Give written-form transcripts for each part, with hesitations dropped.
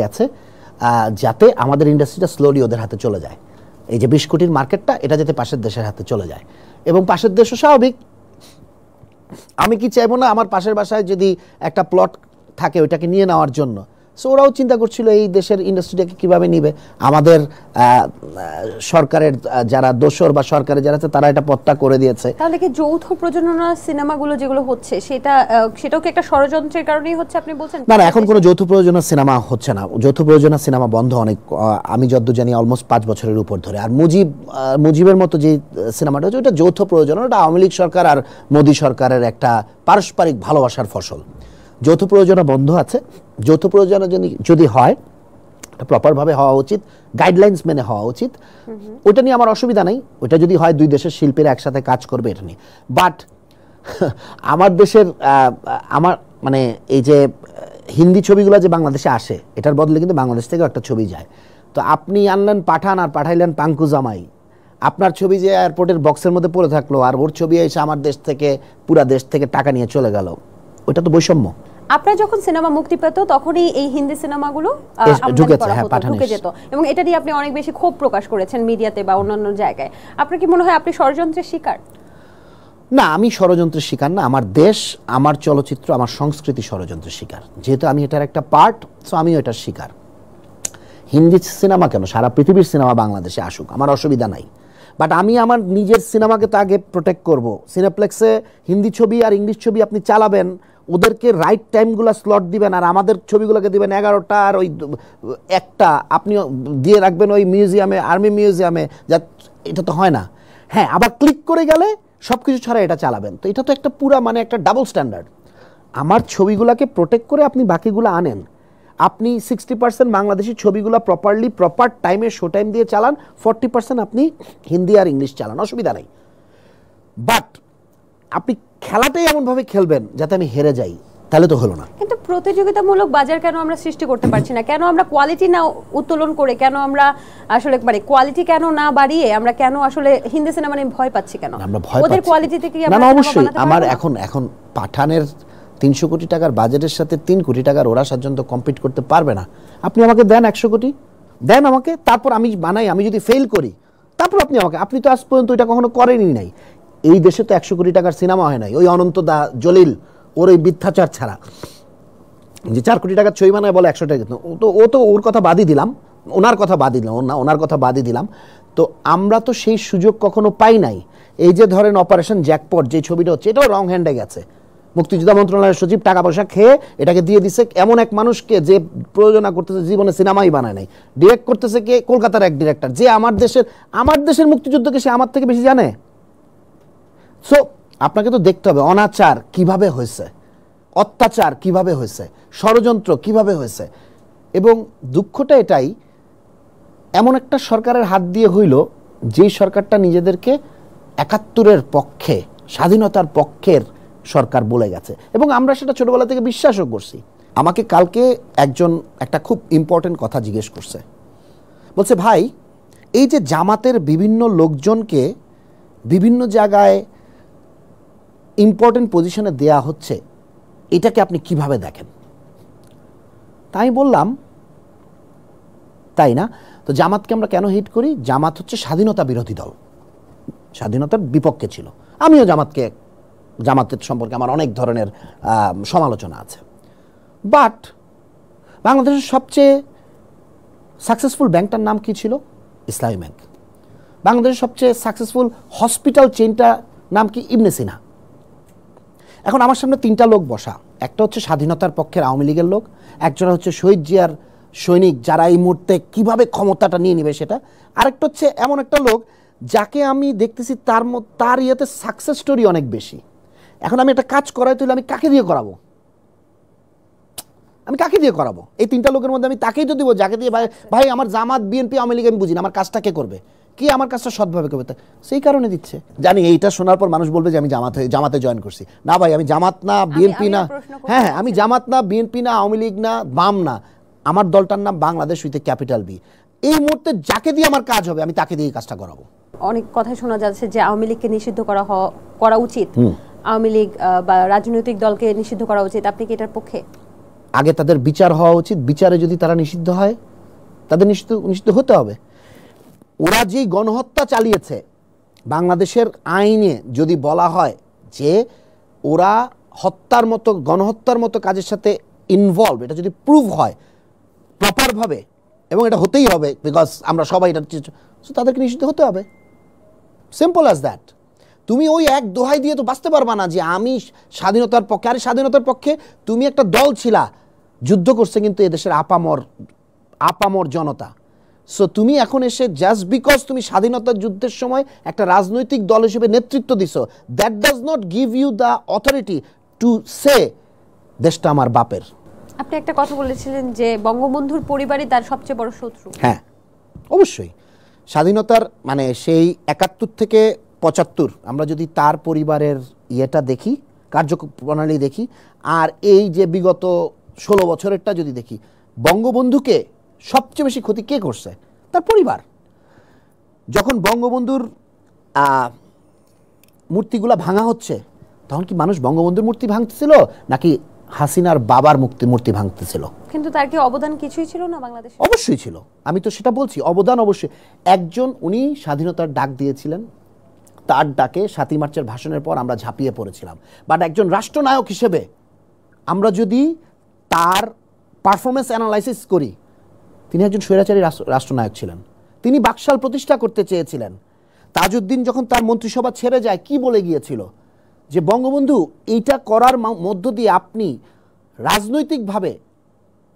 গেছে যাতে আমাদের ইন্ডাস্ট্রিটা স্লোলি ওদের হাতে চলে যায়। এই যে 20 কোটির মার্কেটটা এটা যাতে পাশের দেশের হাতে চলে যায়, এবং পাশের দেশও স্বাভাবিক। আমি কি চাইবো না আমার পাশের বাসায় যদি একটা প্লট থাকে ওইটাকে নিয়ে নেওয়ার জন্য? সো ওরাও চিন্তা করছিল এই দেশের ইন্ডাস্ট্রিটাকে কিভাবে নিবে। আমাদের সরকারের যারা দোসর বা সরকারের যারা আছে তারা এটা পথটা করে দিয়েছে। তাহলে কি যৌথ প্রযোজনা সিনেমাগুলো যেগুলো হচ্ছে সেটাও কি একটা ষড়যন্ত্রের কারণেই হচ্ছে আপনি বলছেন? না, এখন কোনো যৌথ প্রযোজনা সিনেমা হচ্ছে না। যৌথ প্রযোজনা সিনেমা বন্ধ অনেক, আমি যতদূর জানি অলমোস্ট 5 বছরের উপর ধরে। আর মুজিবের মতো যে সিনেমাটা হচ্ছে ওটা যৌথ প্রযোজনা, ওটা আওয়ামী লীগ সরকার আর মোদী সরকারের একটা পারস্পরিক ভালোবাসার ফসল। যৌথ প্রযোজনা বন্ধ আছে। যৌথ প্রযোজনা যদি হয় প্রপারভাবে হওয়া উচিত, গাইডলাইন্স মেনে হওয়া উচিত। ওটা নিয়ে আমার অসুবিধা নাই। ওটা যদি হয় দুই দেশের শিল্পীরা একসাথে কাজ করবে এটা নিয়ে। বাট আমার দেশের আমার মানে এই যে হিন্দি ছবিগুলো যে বাংলাদেশে আসে এটার বদলে কিন্তু বাংলাদেশ থেকেও একটা ছবি যায়। তো আপনি আনলেন পাঠান আর পাঠাইলেন পাঙ্কু জামাই, আপনার ছবি যে এয়ারপোর্টের বক্সের মধ্যে পড়ে থাকলো আর ওর ছবি এসে আমার দেশ থেকে পুরা দেশ থেকে টাকা নিয়ে চলে গেল, ওটা তো বৈষম্য। আপনার যখন সিনেমা মুক্তি পেত তখনই এই হিন্দি সিনেমাগুলো ঢুকে যেত, এবং এটা নিয়ে আপনি অনেক বেশি ক্ষোভ প্রকাশ করেছেন মিডিয়াতে বা অন্যান্য জায়গায়। আপনার কি মনে হয় আপনি ষড়যন্ত্রের শিকার? না, আমি ষড়যন্ত্রের শিকার না। আমার দেশ, আমার চলচ্চিত্র, আমার সংস্কৃতি ষড়যন্ত্রের শিকার। যেহেতু আমি এটার একটা পার্ট, সো আমিও এটার শিকার। হিন্দি সিনেমা কেন, সারা পৃথিবীর সিনেমা বাংলাদেশে আসুক, আমার অসুবিধা নাই। বাট আমি আমার নিজের সিনেমাকে তো আগে প্রোটেক্ট করব। সিনেপ্লেক্সে হিন্দি ছবি আর ইংলিশ ছবি আপনি চালাবেন, ওদেরকে রাইট টাইমগুলো স্লট দিবেন, আর আমাদের ছবিগুলোকে দিবেন 11টা আর ওই 1টা আপনি দিয়ে রাখবেন ওই মিউজিয়ামে, আর্মি মিউজিয়ামে। যা এটা তো হয় না। হ্যাঁ, আবার ক্লিক করে গেলে সব কিছু ছাড়া এটা চালাবেন, তো এটা তো একটা পুরা মানে একটা ডাবল স্ট্যান্ডার্ড। আমার ছবিগুলোকে প্রোটেক্ট করে আপনি বাকিগুলো আনেন। আপনি 60% বাংলাদেশি ছবিগুলো প্রপারলি প্রপার টাইমে শো টাইম দিয়ে চালান, 40% আপনি হিন্দি আর ইংলিশ চালান, অসুবিধা নাই। বাট আপনি খেলাটাই এমনভাবে খেলবেন যাতে আমি হেরে যাই, তাহলে তো হলো না। কিন্তু প্রতিযোগিতামূলক বাজার কেন আমরা সৃষ্টি করতে পারছি না? কেন আমরা কোয়ালিটি না উত্তোলন করে, কেন আমরা আসলে মানে কোয়ালিটি কেন না বাড়িয়ে আমরা কেন আসলে হিন্দি সিনেমা নিয়ে ভয় পাচ্ছি কেন? আমরা ভয় ওদের কোয়ালিটিতে কি আমরা? না, অবশ্যই। আমার এখন পাঠানের 300 কোটি টাকার বাজেটের সাথে 3 কোটি টাকার ওরা পর্যন্ত কম্পিট করতে পারবে না। আপনি আমাকে দেন 100 কোটি, দেন আমাকে, তারপর আমি বানাই। আমি যদি ফেল করি তারপর আপনি তো আজ পর্যন্ত এটা কখনো করেনই নাই। এই দেশে তো 100 কোটি টাকার সিনেমা হয় নাই ওই অনন্ত দা জলিল ওর ওই মিথ্যাচার ছাড়া। যে 4 কোটি টাকার ছবি বানায় বলে 100 টাকা, ও তো ওর কথা বাদই দিলাম, ওনার কথা বাদই দিলাম, ওনার কথা বাদই দিলাম। তো আমরা তো সেই সুযোগ কখনো পাই নাই। এই যে ধরেন অপারেশন জ্যাকপট যে ছবিটা হচ্ছে, এটাও রং হ্যান্ডে গেছে। মুক্তিযোদ্ধা মন্ত্রণালয়ের সচিব টাকা পয়সা খেয়ে এটাকে দিয়ে দিছে এমন এক মানুষকে যে প্রযোজনা করতেছে, জীবনে সিনেমাই বানায় নাই। ডিরেক্ট করতেছে কে? কলকাতার এক ডিরেক্টর, যে আমার দেশের মুক্তিযুদ্ধকে সে আমার থেকে বেশি জানে। সো আপনাকে তো দেখতে হবে অনাচার কিভাবে হয়েছে, অত্যাচার কিভাবে হয়েছে, ষড়যন্ত্র কিভাবে হয়েছে। এবং দুঃখটা এটাই, এমন একটা সরকারের হাত দিয়ে হইল যেই সরকারটা নিজেদেরকে 71-এর পক্ষে, স্বাধীনতার পক্ষের সরকার বলে গেছে, এবং আমরা সেটা ছোটবেলা থেকে বিশ্বাসও করছি। আমাকে কালকে একজন একটা খুব ইম্পর্টেন্ট কথা জিজ্ঞেস করছে। বলছে, ভাই এই যে জামাতের বিভিন্ন লোকজনকে বিভিন্ন জায়গায় ইম্পর্টেন্ট পজিশনে দেয়া হচ্ছে, এটাকে আপনি কিভাবে দেখেন? তাই বললাম, তাই না? তো জামাতকে আমরা কেন হিট করি? জামাত হচ্ছে স্বাধীনতা বিরোধী দল, স্বাধীনতার বিপক্ষে ছিল। আমিও জামাতের সম্পর্কে আমার অনেক ধরনের সমালোচনা আছে। বাট বাংলাদেশের সবচেয়ে সাকসেসফুল ব্যাংকটার নাম কি ছিল? ইসলামী ব্যাংক। বাংলাদেশের সবচেয়ে সাকসেসফুল হসপিটাল চেইনটার নাম কি? ইবনে সিনা। এখন আমার সামনে 3টা লোক বসা, একটা হচ্ছে স্বাধীনতার পক্ষের আওয়ামী লীগের লোক, একজন হচ্ছে শহীদ জিয়ার সৈনিক যারা এই মুহূর্তে কিভাবে ক্ষমতাটা নিয়ে নেবে সেটা, আরেকটা হচ্ছে এমন একটা লোক যাকে আমি দেখতেছি তার ইয়েতে সাকসেস স্টোরি অনেক বেশি। এখন আমি একটা কাজ করাই তুলে আমি কাকে দিয়ে করাবো? এই 3টা লোকের মধ্যে আমি তাকেই তো দিব যাকে দিয়ে ভাই আমার জামাত বিএনপি আওয়ামী লীগ আমি বুঝি না, আমার কাজটা কে করবে, কি আমার কাজটা সৎভাবে করবে, সেই কারণে দিচ্ছে। জানি এইটা শোনার পর মানুষ বলবে যে আমি জামাতে জয়েন করছি। না ভাই, আমি জামাত না, বিএনপি না, হ্যাঁ আমি জামাত না, বিএনপি না, আওয়ামী লীগ না, বাম না, আমার দলটার নাম বাংলাদেশ উইথ ক্যাপিটাল বি। এই মুহূর্তে যাকে দিয়ে আমার কাজ হবে আমি তাকে দিয়ে কাজটা করাবো। অনেক কথাই শোনা যাচ্ছে যে আওয়ামী লীগকে নিষিদ্ধ করা উচিত, আওয়ামী লীগ বা রাজনৈতিক দলকে নিষিদ্ধ করা উচিত। আপনি কি এটার পক্ষে? আগে তাদের বিচার হওয়া উচিত, বিচারে যদি তারা নিষিদ্ধ হয় তাদের নিষিদ্ধ হতে হবে। ওরা যেই গণহত্যা চালিয়েছে, বাংলাদেশের আইনে যদি বলা হয় যে ওরা হত্যার মতো গণহত্যার মতো কাজের সাথে ইনভলভ, এটা যদি প্রুভ হয় প্রপারভাবে, এবং এটা হতেই হবে বিকজ আমরা সবাই এটা, তাদেরকে নিষিদ্ধ হতে হবে, সিম্পল অ্যাজ দ্যাট। তুমি ওই এক দোহাই দিয়ে তো বাঁচতে পারবা না যে আমি স্বাধীনতার পক্ষে। আরে স্বাধীনতার পক্ষে তুমি একটা দল ছিলা, যুদ্ধ করছে কিন্তু এদেশের আপামর জনতা। সো তুমি এখন এসে জাস্ট বিকজ তুমি স্বাধীনতার যুদ্ধের সময় একটা রাজনৈতিক দল হিসেবে নেতৃত্ব দিছো, that does not give you the authority to say দেশটা আমার বাপের। আপনি একটা কথা বলেছিলেন যে বঙ্গবন্ধুর পরিবারই তার সবচেয়ে বড় শত্রু। হ্যাঁ, অবশ্যই। স্বাধীনতার মানে সেই 71 থেকে 75 আমরা যদি তার পরিবারের ইয়েটা দেখি, কার্যপ্রণালী দেখি, আর এই যে বিগত 16 বছরেরটা যদি দেখি, বঙ্গবন্ধুকে সবচেয়ে বেশি ক্ষতি কে করছে? তার পরিবার। যখন বঙ্গবন্ধুর মূর্তিগুলা ভাঙা হচ্ছে, তখন কি মানুষ বঙ্গবন্ধুর মূর্তি ভাঙতেছিল নাকি হাসিনার বাবার মূর্তি ভাঙতেছিল? কিন্তু তার কি অবদান কিছুই ছিল না বাংলাদেশে? অবশ্যই ছিল, আমি তো সেটা বলছি, অবদান অবশ্যই। একজন উনি স্বাধীনতার ডাক দিয়েছিলেন, তার ডাকে 7ই মার্চের ভাষণের পর আমরা ঝাঁপিয়ে পড়েছিলাম। বাট একজন রাষ্ট্রনায়ক হিসেবে আমরা যদি তার পারফরমেন্স অ্যানালাইসিস করি, তিনি একজন স্বৈরাচারী রাষ্ট্রনায়ক ছিলেন। তিনি বাকশাল প্রতিষ্ঠা করতে চেয়েছিলেন। তাজউদ্দিন যখন তার মন্ত্রিসভা ছেড়ে যায়, কি বলে গিয়েছিল যে বঙ্গবন্ধু এইটা করার মধ্য দিয়ে আপনি রাজনৈতিকভাবে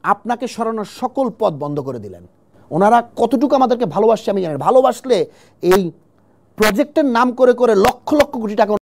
আপনাকে সরানোর সকল পথ বন্ধ করে দিলেন। ওনারা কতটুকু আমাদেরকে ভালোবাসছে আমি জানি। ভালোবাসলে এই প্রজেক্টের নাম করে করে লক্ষ লক্ষ কোটি টাকা